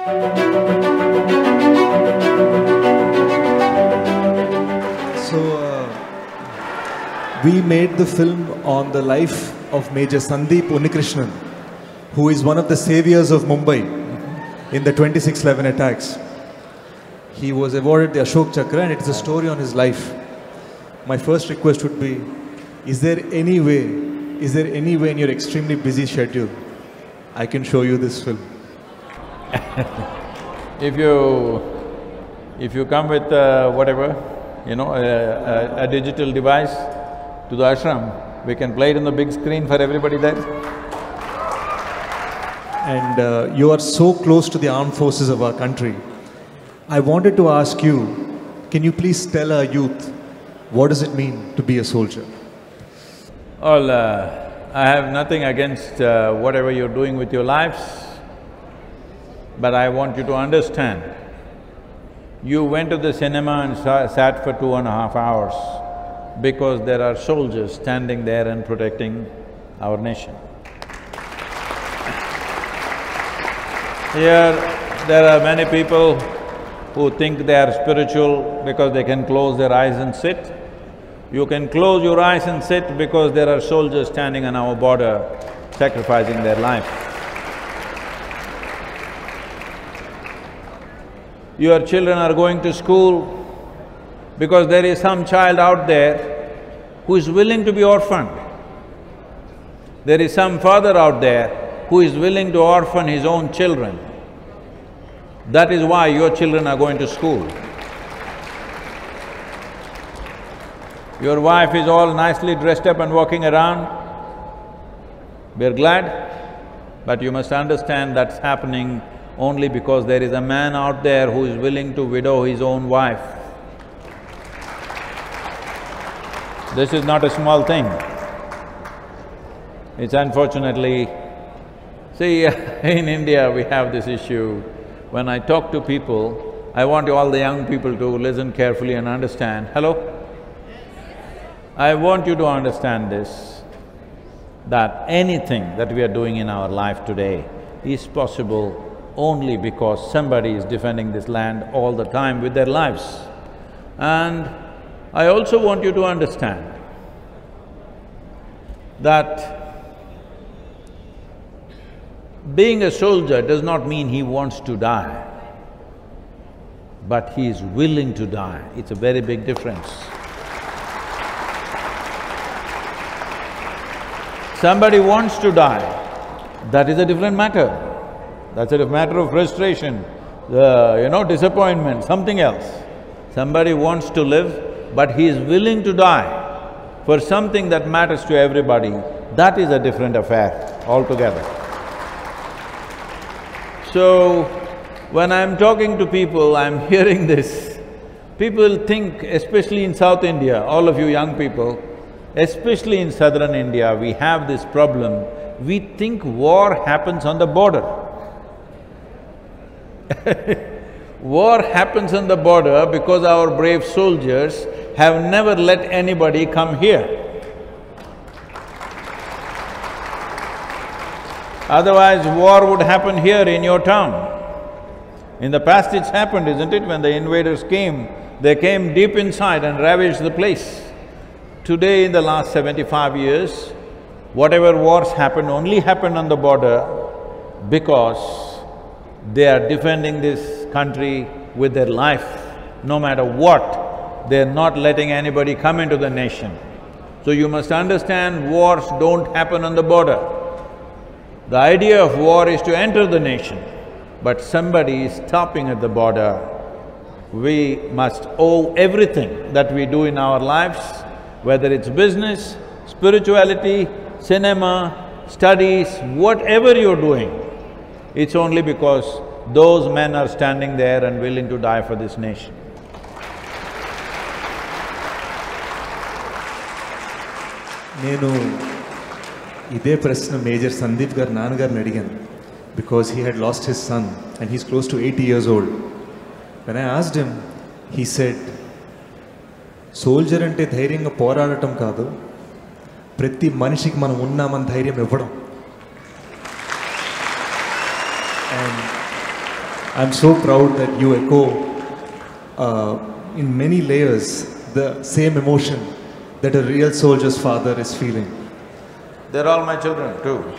We made the film on the life of Major Sandeep Unnikrishnan, who is one of the saviors of Mumbai in the 26/11 attacks. He was awarded the Ashok Chakra, and it's a story on his life. My first request would be, is there any way in your extremely busy schedule I can show you this film? If you come with whatever, a digital device to the ashram, we can play it on the big screen for everybody there. And you are so close to the armed forces of our country. I wanted to ask you, can you please tell our youth, what does it mean to be a soldier? Well, I have nothing against whatever you're doing with your lives, but I want you to understand, you went to the cinema and sat for 2.5 hours because there are soldiers standing there and protecting our nation. Here, there are many people who think they are spiritual because they can close their eyes and sit. You can close your eyes and sit because there are soldiers standing on our border, sacrificing their life. Your children are going to school because there is some child out there who is willing to be orphaned. There is some father out there who is willing to orphan his own children. That is why your children are going to school. Your wife is all nicely dressed up and walking around. We're glad, but you must understand that's happening only because there is a man out there who is willing to widow his own wife. This is not a small thing. It's unfortunately… See, in India we have this issue. When I talk to people, I want all the young people to listen carefully and understand. Hello? I want you to understand this, that anything that we are doing in our life today is possible only because somebody is defending this land all the time with their lives. And I also want you to understand that being a soldier does not mean he wants to die, but he is willing to die. It's a very big difference. Somebody wants to die, that is a different matter. That's a matter of frustration, disappointment, something else. Somebody wants to live, but he is willing to die for something that matters to everybody, that is a different affair altogether. So, when I'm talking to people, I'm hearing this. People think, especially in South India, all of you young people, especially in southern India, we have this problem. We think war happens on the border. War happens on the border because our brave soldiers have never let anybody come here. Otherwise, war would happen here in your town. In the past it's happened, isn't it? When the invaders came, they came deep inside and ravaged the place. Today, in the last 75 years, whatever wars happened only happened on the border because they are defending this country with their life. No matter what, they're not letting anybody come into the nation. So you must understand, wars don't happen on the border. The idea of war is to enter the nation, but somebody is stopping at the border. We must owe everything that we do in our lives, whether it's business, spirituality, cinema, studies, whatever you're doing, it's only because those men are standing there and willing to die for this nation. నేను ఇదే ప్రశ్న major Sandeep గారు నాన్నగారిని అడిగాను, because he had lost his son and he's close to 80 years old. When I asked him, he said, soldier అంటే ధైర్యంగా పోరాడటం కాదు, ప్రతి మనిషికి మనం ఉన్నామని ధైర్యం ఇవ్వడం. And I'm so proud that you echo in many layers the same emotion that a real soldier's father is feeling. They're all my children too.